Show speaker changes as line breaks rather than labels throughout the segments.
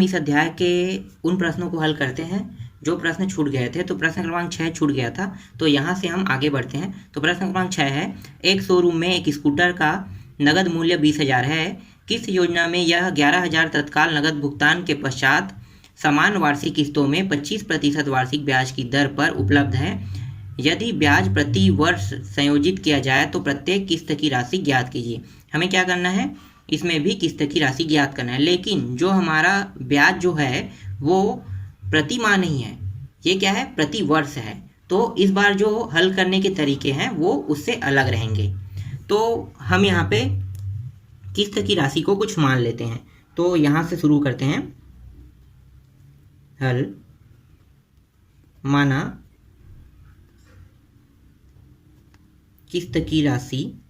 इस अध्याय के उन प्रश्नों को हल करते हैं जो प्रश्न छूट गए थे। तो प्रश्न क्रमांक 6 छूट गया था, तो यहाँ से हम आगे बढ़ते हैं। तो प्रश्न क्रमांक 6 है, एक शोरूम में एक स्कूटर का नगद मूल्य 20,000 है। किस योजना में यह 11,000 तत्काल नगद भुगतान के पश्चात समान वार्षिक किस्तों में 25% वार्षिक ब्याज की दर पर उपलब्ध है? यदि ब्याज प्रति वर्ष संयोजित किया जाए तो प्रत्येक किस्त की राशि ज्ञात कीजिए। हमें क्या करना है, इसमें भी किस्त की राशि ज्ञात करना है, लेकिन जो हमारा ब्याज जो है वो प्रति माह नहीं है, ये क्या है, प्रति वर्ष है। तो इस बार जो हल करने के तरीके हैं वो उससे अलग रहेंगे। तो हम यहाँ पे किस्त की राशि को कुछ मान लेते हैं। तो यहाँ से शुरू करते हैं। हल माना किस्त की राशि,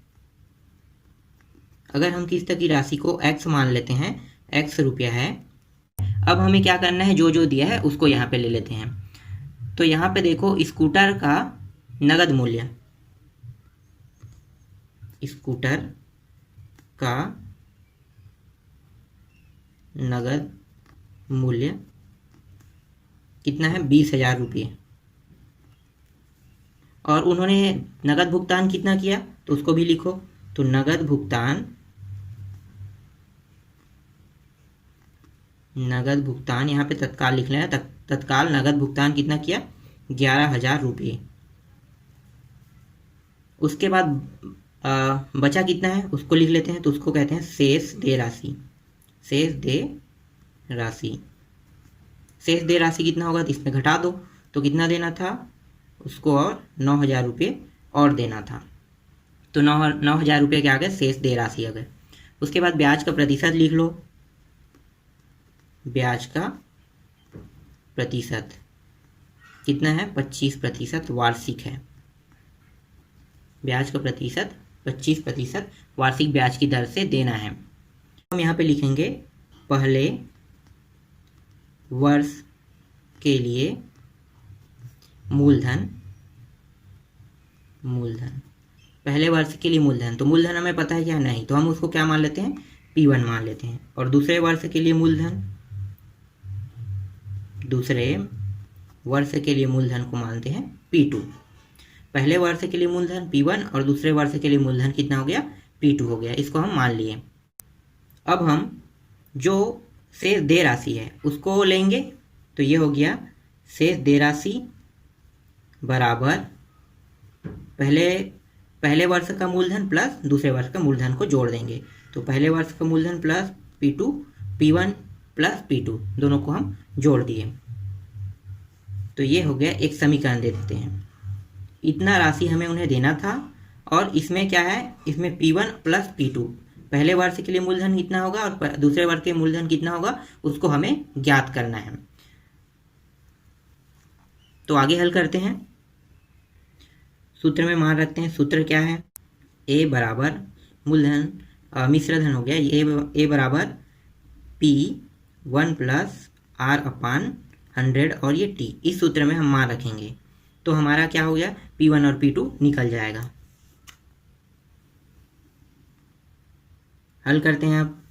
अगर हम किस्त की राशि को x मान लेते हैं, x रुपया है। अब हमें क्या करना है, जो जो दिया है उसको यहाँ पे ले लेते हैं। तो यहाँ पे देखो स्कूटर का नगद मूल्य, स्कूटर का नगद मूल्य कितना है, 20,000 रुपये। और उन्होंने नगद भुगतान कितना किया तो उसको भी लिखो। तो नगद भुगतान यहाँ पे तत्काल लिख लेना। तत्काल नगद भुगतान कितना किया, 11,000 रुपये। उसके बाद बचा कितना है उसको लिख लेते हैं। तो उसको कहते हैं शेष देय राशि। शेष देय राशि, शेष देय राशि कितना होगा तो इसमें घटा दो। तो कितना देना था उसको, और 9,000 रुपये और देना था। तो 9,000 रुपये के आगे शेष देय राशि आ गए। उसके बाद ब्याज का प्रतिशत लिख लो। ब्याज का प्रतिशत कितना है, 25% वार्षिक है। ब्याज का प्रतिशत 25% वार्षिक ब्याज की दर से देना है। हम यहाँ पे लिखेंगे पहले वर्ष के लिए मूलधन, पहले वर्ष के लिए मूलधन। तो मूलधन हमें पता है क्या, नहीं, तो हम उसको क्या मान लेते हैं, P1 मान लेते हैं। और दूसरे वर्ष के लिए मूलधन, दूसरे वर्ष के लिए मूलधन को मानते हैं P2। पहले वर्ष के लिए मूलधन P1 और दूसरे वर्ष के लिए मूलधन कितना हो गया, P2 हो गया। इसको हम मान लिए। अब हम जो शेष देय राशि है उसको लेंगे। तो ये हो गया शेष देय राशि बराबर पहले वर्ष का मूलधन प्लस दूसरे वर्ष का मूलधन को जोड़ देंगे। तो पहले वर्ष का मूलधन plus P2, P1 plus P2 दोनों को हम जोड़ दिए। तो ये हो गया, एक समीकरण दे देते हैं। इतना राशि हमें उन्हें देना था और इसमें क्या है, इसमें P1 प्लस P2, पहले वर्ष के लिए मूलधन कितना होगा और दूसरे वर्ष के मूलधन कितना होगा उसको हमें ज्ञात करना है। तो आगे हल करते हैं। सूत्र में मान रखते हैं। सूत्र क्या है, A बराबर मूलधन मिश्र धन हो गया, A बराबर P1 प्लस R/100 और ये T, इस सूत्र में हम मान रखेंगे। तो हमारा क्या हो गया, P1 और P2 निकल जाएगा। हल करते हैं अब।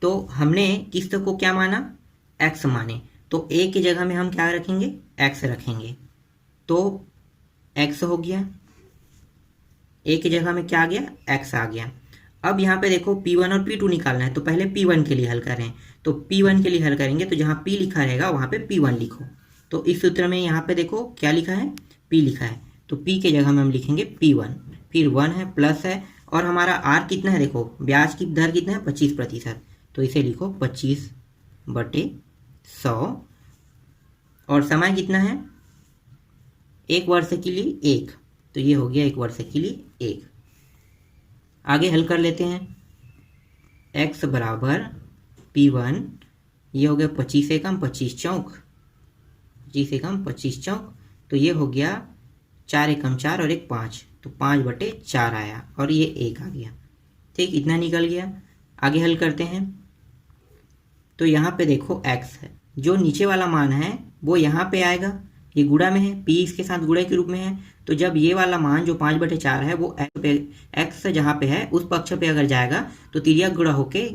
तो हमने किस्त को क्या माना, x माने। तो a की जगह में हम क्या रखेंगे, x रखेंगे। तो x हो गया, a की जगह में क्या आ गया, x आ गया। अब यहाँ पे देखो P1 और P2 निकालना है। तो पहले P1 के लिए हल करें। तो P1 के लिए हल करेंगे तो जहाँ P लिखा रहेगा वहाँ पे P1 लिखो। तो इस सूत्र में यहाँ पे देखो क्या लिखा है, P लिखा है। तो P के जगह में हम लिखेंगे P1, फिर 1 है प्लस है, और हमारा R कितना है, देखो ब्याज की दर कितना है, 25%। तो इसे लिखो 25/100। और समय कितना है, 1 वर्ष के लिए 1। तो ये हो गया 1 वर्ष के लिए 1। आगे हल कर लेते हैं। x बराबर P1, ये हो गया 25 एकम 25 चौक, 25 एकम 25 चौक। तो ये हो गया 4 एकम 4 और 1 5, तो 5/4 आया और ये 1 आ गया। ठीक, इतना निकल गया। आगे हल करते हैं। तो यहाँ पे देखो x है, जो नीचे वाला मान है वो यहाँ पे आएगा ये गुणा में है, p इसके साथ गुणे के रूप में है। तो जब ये वाला मान जो 5/4 है वो x जहाँ पे है उस पक्ष पे अगर जाएगा तो तिर्यक गुणा होके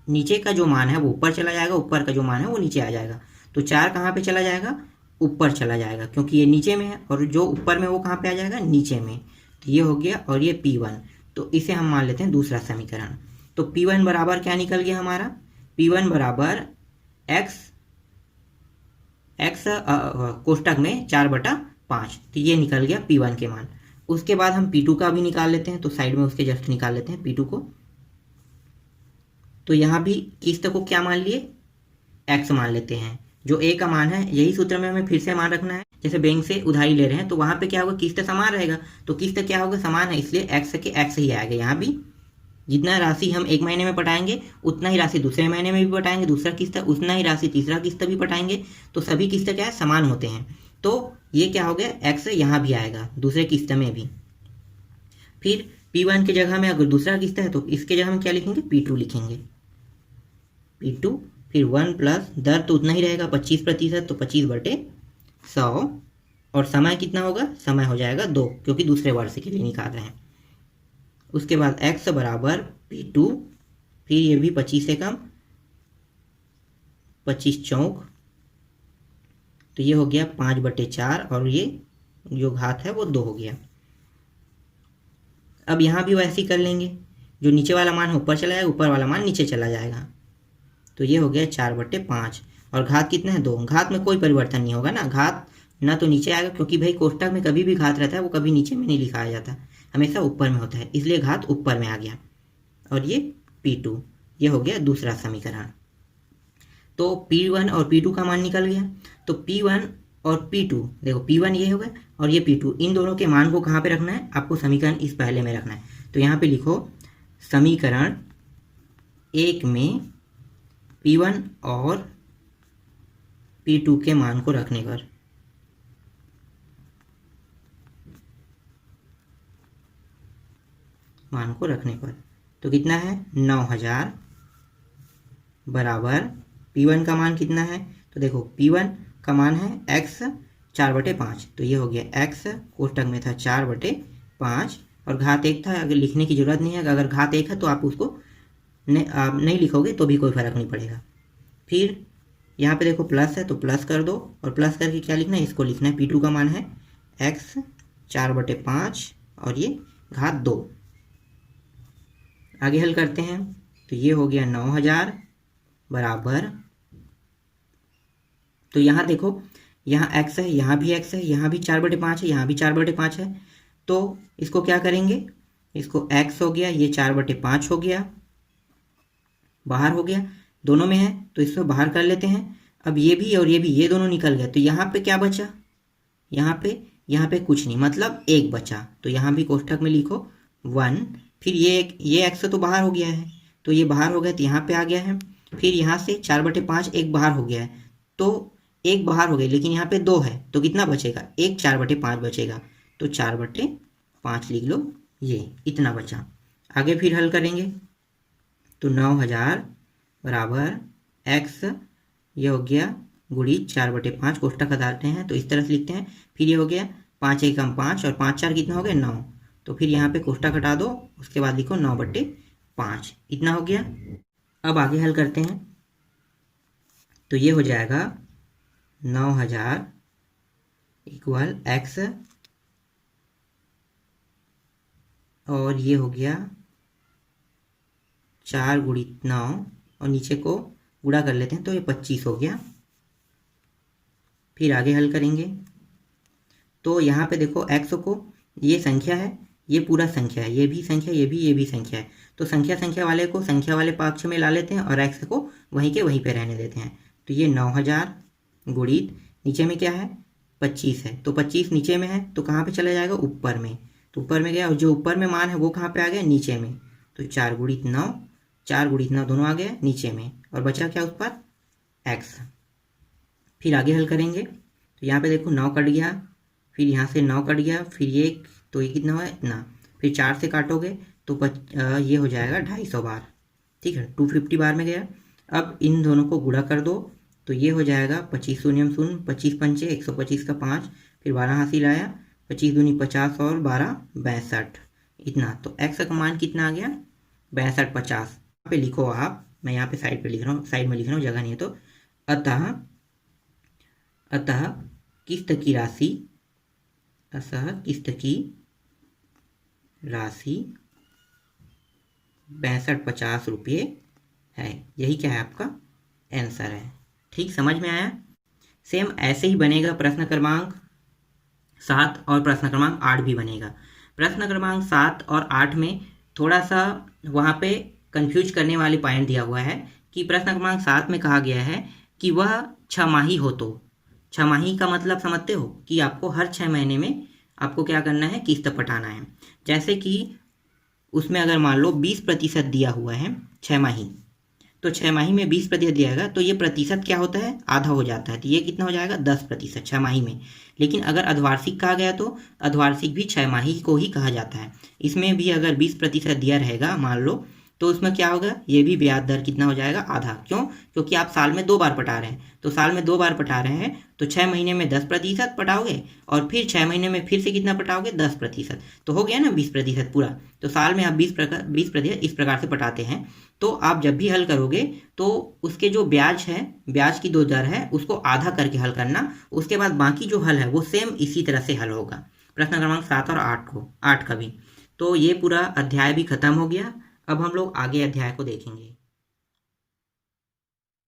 नीचे का जो मान है वो ऊपर चला जाएगा, ऊपर का जो मान है वो नीचे आ जाएगा। तो 4 कहाँ पे चला जाएगा? ऊपर चला जाएगा, क्योंकि ये नीचे में है और जो ऊपर में वो कहाँ पे आ जाएगा? नीचे में। तो ये हो गया और ये P1। तो इसे हम मान लेते हैं दूसरा समीकरण। तो P1 बराबर क्या निकल गया हमारा? P1 बराबर x कोष्टक में 4/5। तो ये निकल गया P1 के मान। उसके बाद हम P2 का भी निकाल लेते हैं, तो साइड में उसके जस्ट निकाल लेते हैं P2 को। तो यहाँ भी किस्त को क्या मान लिए? x मान लेते हैं। जो a का मान है, यही सूत्र में हमें फिर से मान रखना है। जैसे बैंक से उधारी ले रहे हैं तो वहां पे क्या होगा? किस्त समान रहेगा, तो किस्त क्या होगा? समान है, इसलिए x के x ही आएगा। यहाँ भी जितना राशि हम एक महीने में पटाएंगे उतना ही राशि दूसरे महीने में भी पटाएंगे, दूसरा किस्त उतना ही राशि तीसरा किस्त भी पटाएंगे। तो सभी किस्त क्या है? समान होते हैं। तो ये क्या हो गया? x यहाँ भी आएगा दूसरे किस्त में भी। फिर P1 की जगह में अगर दूसरा किस्त है तो इसके जगह में क्या लिखेंगे? P2 लिखेंगे। P2 फिर 1 प्लस दर तो उतना ही रहेगा 25%, तो 25/100। और समय कितना होगा? समय हो जाएगा 2, क्योंकि दूसरे वर्ष के लिए निकाल रहे हैं। उसके बाद x बराबर P2, फिर ये भी 25 से कम, 25 चौक, तो ये हो गया 5/4 और ये जो घात है वो 2 हो गया। अब यहाँ भी वैसे ही कर लेंगे, जो नीचे वाला मान ऊपर चला जाएगा, ऊपर वाला मान नीचे चला जाएगा। तो ये हो गया 4/5 और घात कितना है? 2। घात में कोई परिवर्तन नहीं होगा ना, घात ना तो नीचे आएगा, क्योंकि भाई कोष्टक में कभी भी घात रहता है वो कभी नीचे में नहीं लिखाया जाता, हमेशा ऊपर में होता है, इसलिए घात ऊपर में आ गया। और ये P2, ये हो गया दूसरा समीकरण। तो P1 और P2 का मान निकल गया। तो P1 और P2, देखो P1 ये होगा और ये P2, इन दोनों के मान को कहाँ पे रखना है? आपको समीकरण इस पहले में रखना है। तो यहाँ पे लिखो समीकरण 1 में P1 और P2 के मान को रखने पर तो कितना है? 9000 बराबर P1 का मान कितना है? तो देखो P1 का मान है x 4/5, तो ये हो गया x कोष्टक में था 4/5 और घात 1 था। अगर लिखने की जरूरत नहीं है, अगर घात 1 है तो आप उसको आप नहीं लिखोगे तो भी कोई फर्क नहीं पड़ेगा। फिर यहाँ पे देखो प्लस है तो प्लस कर दो, और प्लस करके क्या लिखना है? इसको लिखना है P2 का मान है x 4/5 और ये घात 2। आगे हल करते हैं तो ये हो गया 9000 बराबर, तो यहाँ देखो यहाँ x है, यहाँ भी x है, यहाँ भी 4/5 है, यहाँ भी 4/5 है। तो इसको क्या करेंगे? इसको x हो गया, ये 4/5 हो गया, बाहर हो गया, दोनों में है तो इसको बाहर कर लेते हैं। अब ये भी और ये दोनों निकल गए, तो यहाँ पे क्या बचा? यहाँ पे कुछ नहीं, मतलब 1 बचा। तो यहाँ भी कोष्ठक में लिखो 1, फिर ये x तो बाहर हो गया है, तो ये बाहर हो गया तो यहाँ पे आ गया है। फिर यहाँ से 4/5 एक बाहर हो गया है, तो एक बाहर हो गया, लेकिन यहाँ पे 2 है तो कितना बचेगा? एक 4/5 बचेगा, तो 4/5 लिख लो, ये इतना बचा। आगे फिर हल करेंगे तो 9000 बराबर x, ये हो गया गुणित 4/5, कोष्टक हटाते हैं तो इस तरह से लिखते हैं। फिर ये हो गया 5 एकम 5 और 5 4 कितना हो गया? 9। तो फिर यहाँ पे कोष्टक हटा दो, उसके बाद लिखो 9/5, इतना हो गया। अब आगे हल करते हैं तो ये हो जाएगा 9000 इक्वल x, और ये हो गया 4 गुणित 9 और नीचे को गुणा कर लेते हैं तो ये 25 हो गया। फिर आगे हल करेंगे तो यहाँ पे देखो x को, ये संख्या है, ये पूरा संख्या है, ये भी संख्या, ये भी संख्या है, तो संख्या वाले को संख्या वाले पक्ष में ला लेते हैं और x को वहीं के वहीं पे रहने देते हैं। तो ये 9000 गुणित नीचे में क्या है? 25 है, तो 25 नीचे में है तो कहाँ पे चला जाएगा? ऊपर में, तो ऊपर में गया, और जो ऊपर में मान है वो कहाँ पे आ गया? नीचे में। तो 4 गुणित 9 दोनों आ गए नीचे में, और बचा क्या उस पर? x। फिर आगे हल करेंगे तो यहाँ पे देखो 9 कट गया, फिर यहाँ से 9 कट गया, फिर ये, तो ये कितना हुआ? इतना। फिर 4 से काटोगे तो ये हो जाएगा 250 बार, ठीक है, 250 बार में गया। अब इन दोनों को गुणा कर दो तो ये हो जाएगा 25 शून्यम शून्य, 25 पंचे 125 का 5, फिर 12 हासिल आया, 25 दूनी 50 और 12 62 इतना। तो x का मान कितना आ गया 62 50। यहाँ पे लिखो आप, मैं यहाँ पे साइड पे लिख रहा हूँ, साइड में लिख रहा हूँ, जगह नहीं है तो। अतः किस्त की राशि, किस्त की राशि 6250 रुपये है। यही क्या है आपका आंसर है। ठीक, समझ में आया। सेम ऐसे ही बनेगा प्रश्न क्रमांक 7 और प्रश्न क्रमांक 8 भी बनेगा। प्रश्न क्रमांक 7 और 8 में थोड़ा सा वहाँ पे कंफ्यूज करने वाली पॉइंट दिया हुआ है कि प्रश्न क्रमांक 7 में कहा गया है कि वह 6 माही हो। तो 6 माही का मतलब समझते हो कि आपको हर 6 महीने में आपको क्या करना है, किस्त पटाना है। जैसे कि उसमें अगर मान लो 20% दिया हुआ है 6 माही, तो 6 माही में 20% दिया तो ये प्रतिशत क्या होता है, आधा हो जाता है। तो ये कितना हो जाएगा 10% 6 माही में। लेकिन अगर अर्धवार्षिक कहा गया तो अर्धवार्षिक भी 6 माही को ही कहा जाता है। इसमें भी अगर 20% दिया रहेगा मान लो, तो उसमें क्या होगा, ये भी ब्याज दर कितना हो जाएगा, आधा। क्यों? क्योंकि आप साल में 2 बार पटा रहे हैं। तो साल में 2 बार पटा रहे हैं तो 6 महीने में 10% पटाओगे और फिर 6 महीने में फिर से कितना पटाओगे, 10%। तो हो गया ना 20% पूरा। तो साल में आप 20% इस प्रकार से पटाते हैं। तो आप जब भी हल करोगे तो उसके जो ब्याज है, ब्याज की 2 दर है, उसको आधा करके हल करना। उसके बाद बाकी जो हल है वो सेम इसी तरह से हल होगा, प्रश्न क्रमांक 7 और 8 का भी। तो ये पूरा अध्याय भी खत्म हो गया। अब हम लोग आगे अध्याय को देखेंगे।